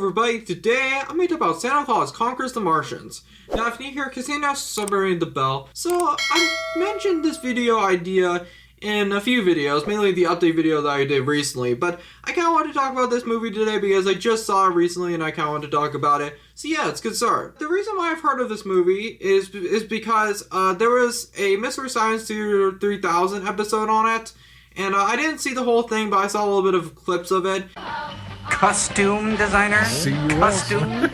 everybody, today I'm going to talk about Santa Claus Conquers the Martians. Now if you're new here, consider now submarine the bell. So I mentioned this video idea in a few videos, mainly the update video that I did recently, but I kind of want to talk about this movie today because I just saw it recently and I kind of want to talk about it. So yeah, it's a good start. The reason why I've heard of this movie is because there was a Mystery Science Theater 3000 episode on it, and I didn't see the whole thing, but I saw a little bit of clips of it. Costume designer? Costume?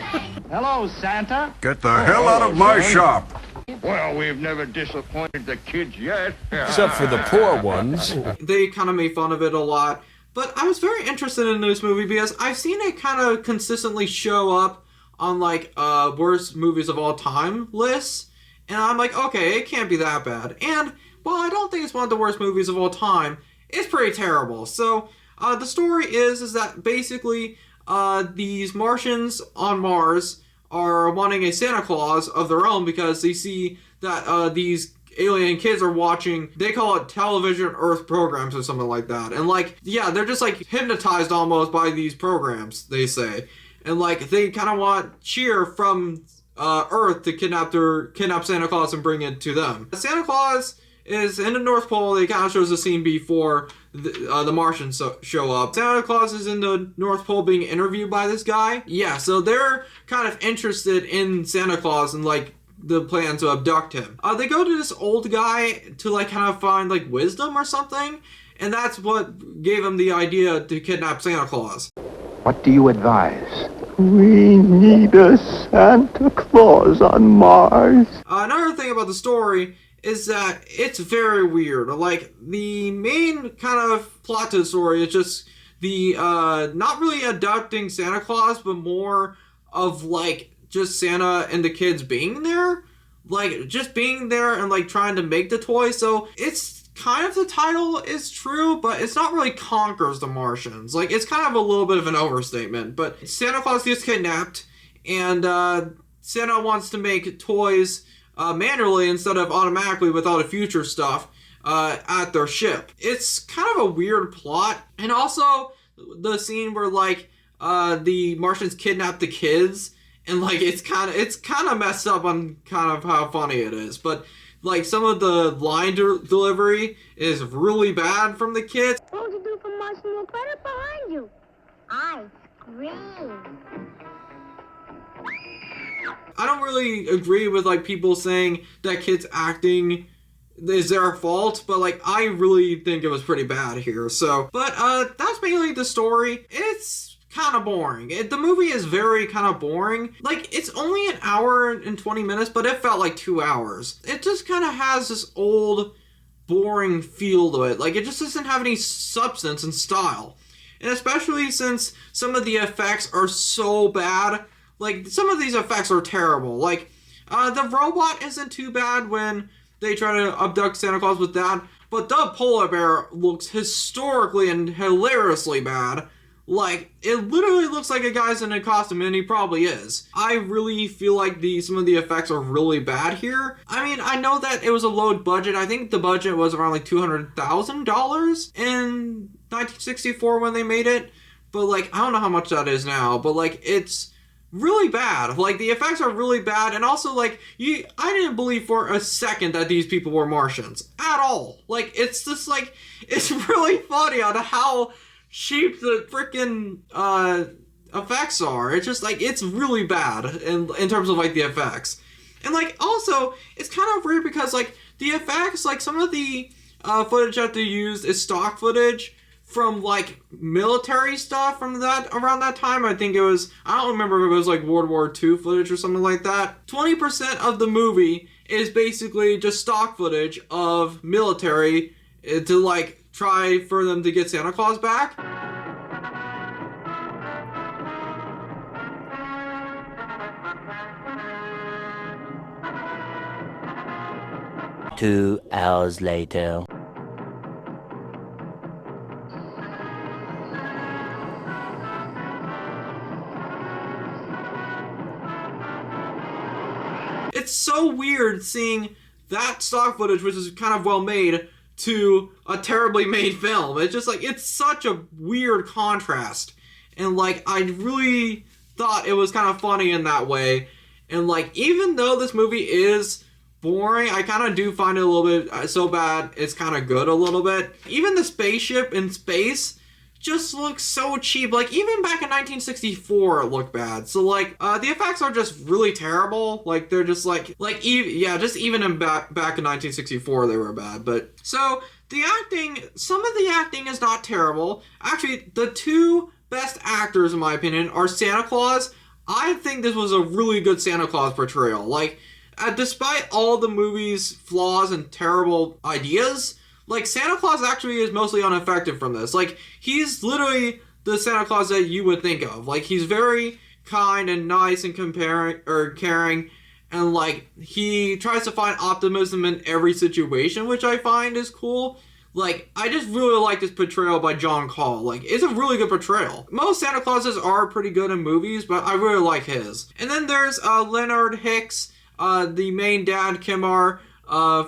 Hello, Santa. Get the hell out of my shop! Well, we've never disappointed the kids yet. Except for the poor ones. They kind of made fun of it a lot. But I was very interested in this movie because I've seen it kind of consistently show up on, like, worst movies of all time lists. And I'm like, okay, it can't be that bad. And while I don't think it's one of the worst movies of all time, it's pretty terrible. So the story is that basically these Martians on Mars are wanting a Santa Claus of their own because they see that these alien kids are watching, they call it television Earth programs or something like that. And like, yeah, they're just like hypnotized almost by these programs, they say. And like, they kind of want cheer from Earth to kidnap Santa Claus and bring it to them. Santa Claus is in the North Pole. They kind of shows the scene before the Martians show up. Santa Claus is in the North Pole being interviewed by this guy. Yeah, so they're kind of interested in Santa Claus and like the plan to abduct him. They go to this old guy to like kind of find like wisdom or something, and that's what gave him the idea to kidnap Santa Claus. What do you advise? We need a Santa Claus on Mars. Another thing about the story is that it's very weird. Like, the main kind of plot to the story is just the, not really abducting Santa Claus, but more of, like, just Santa and the kids being there. Like, just being there and, like, trying to make the toy. So, it's kind of the title is true, but it's not really conquers the Martians. Like, it's kind of a little bit of an overstatement. But Santa Claus gets kidnapped, and, Santa wants to make toys manually instead of automatically with all the future stuff at their ship. It's kind of a weird plot. And also the scene where like the Martians kidnap the kids, and like it's kind of messed up on kind of how funny it is. But like some of the line delivery is really bad from the kids. What would you do for my small credit behind you? I scream. I don't really agree with like people saying that kids acting is their fault, but like I really think it was pretty bad here. So, but that's mainly the story. It's kind of boring. The movie is very kind of boring. Like, it's only an hour and 20 minutes, but it felt like 2 hours. It just kind of has this old, boring feel to it. Like, it just doesn't have any substance and style. And especially since some of the effects are so bad. Like, some of these effects are terrible. Like, the robot isn't too bad when they try to abduct Santa Claus with that, but the polar bear looks historically and hilariously bad. Like, it literally looks like a guy's in a costume, and he probably is. I really feel like some of the effects are really bad here. I mean, I know that it was a low budget. I think the budget was around like $200,000 in 1964 when they made it, but like, I don't know how much that is now, but like, it's really bad. Like, the effects are really bad, and also, like, I didn't believe for a second that these people were Martians. At all. Like, it's just, like, it's really funny on how cheap the freaking, effects are. It's just, like, it's really bad in terms of, like, the effects. And, like, also, it's kind of weird because, like, the effects, like, some of the, footage that they used is stock footage from like military stuff from around that time. I think it was, I don't remember if it was like World War II footage or something like that. 20% of the movie is basically just stock footage of military to like try for them to get Santa Claus back. Two hours later. It's so weird seeing that stock footage, which is kind of well made, to a terribly made film. It's just like, it's such a weird contrast. And like, I really thought it was kind of funny in that way. And like, even though this movie is boring, I kind of do find it a little bit so bad it's kind of good a little bit. Even the spaceship in space just looks so cheap. Like, even back in 1964 it looked bad. So like, the effects are just really terrible. Like, they're just just even in back in 1964 they were bad. But so the acting, some of the acting is not terrible. Actually, the two best actors in my opinion are Santa Claus. I think this was a really good Santa Claus portrayal. Like, despite all the movie's flaws and terrible ideas, like, Santa Claus actually is mostly unaffected from this. Like, he's literally the Santa Claus that you would think of. Like, he's very kind and nice and caring, and like, he tries to find optimism in every situation, which I find is cool. Like, I just really like this portrayal by John Call. Like, it's a really good portrayal. Most Santa Clauses are pretty good in movies, but I really like his. And then there's Leonard Hicks, the main dad, Kimar,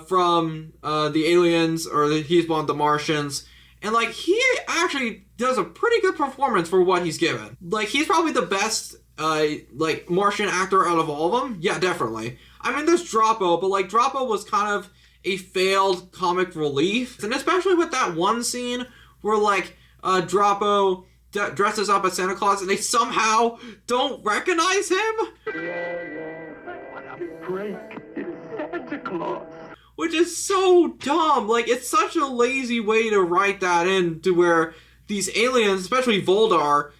from the Aliens, or he's one of the Martians. And like, he actually does a pretty good performance for what he's given. Like, he's probably the best like Martian actor out of all of them. Yeah, definitely. I mean, there's Droppo, but like, Droppo was kind of a failed comic relief, and especially with that one scene where like Droppo dresses up as Santa Claus and they somehow don't recognize him. What a break! It's Santa Claus. Which is so dumb. Like, it's such a lazy way to write that in, to where these aliens, especially Voldar,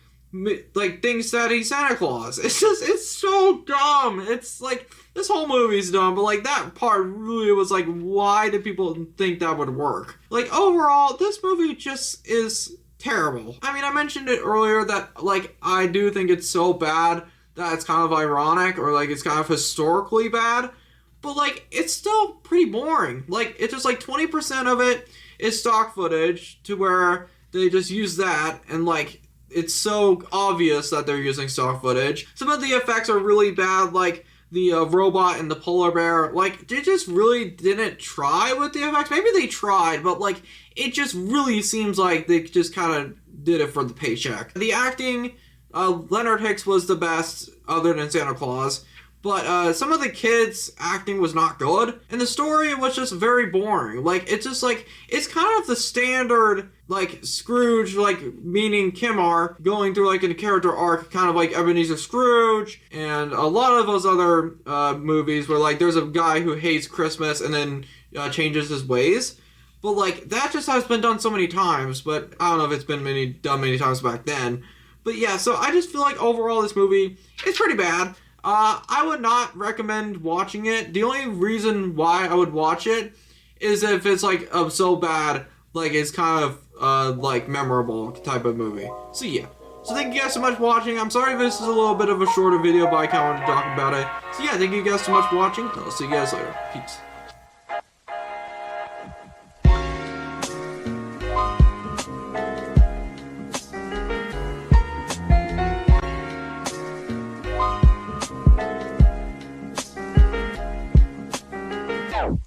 like, thinks that he's Santa Claus. It's so dumb. It's like, this whole movie's dumb, but like, that part really was like, why did people think that would work? Like, overall, this movie just is terrible. I mean, I mentioned it earlier that like, I do think it's so bad that it's kind of ironic, or like, it's kind of historically bad. But like, it's still pretty boring. Like, it's just like 20% of it is stock footage, to where they just use that, and like, it's so obvious that they're using stock footage. Some of the effects are really bad, like the robot and the polar bear. Like, they just really didn't try with the effects. Maybe they tried, but like, it just really seems like they just kind of did it for the paycheck. The acting, Leonard Hicks was the best, other than Santa Claus. But some of the kids' acting was not good. And the story was just very boring. Like, it's just like, it's kind of the standard, like, Scrooge, like, meaning Kimar, going through, like, a character arc, kind of like Ebenezer Scrooge, and a lot of those other movies where, like, there's a guy who hates Christmas and then changes his ways. But, like, that just has been done so many times, but I don't know if it's been done many times back then. But yeah, so I just feel like overall this movie is pretty bad. I would not recommend watching it. The only reason why I would watch it is if it's like so bad, like it's kind of like memorable type of movie. So yeah. So thank you guys so much for watching. I'm sorry if this is a little bit of a shorter video, but I kind of wanted to talk about it. So yeah, thank you guys so much for watching. I'll see you guys later. Peace. Go.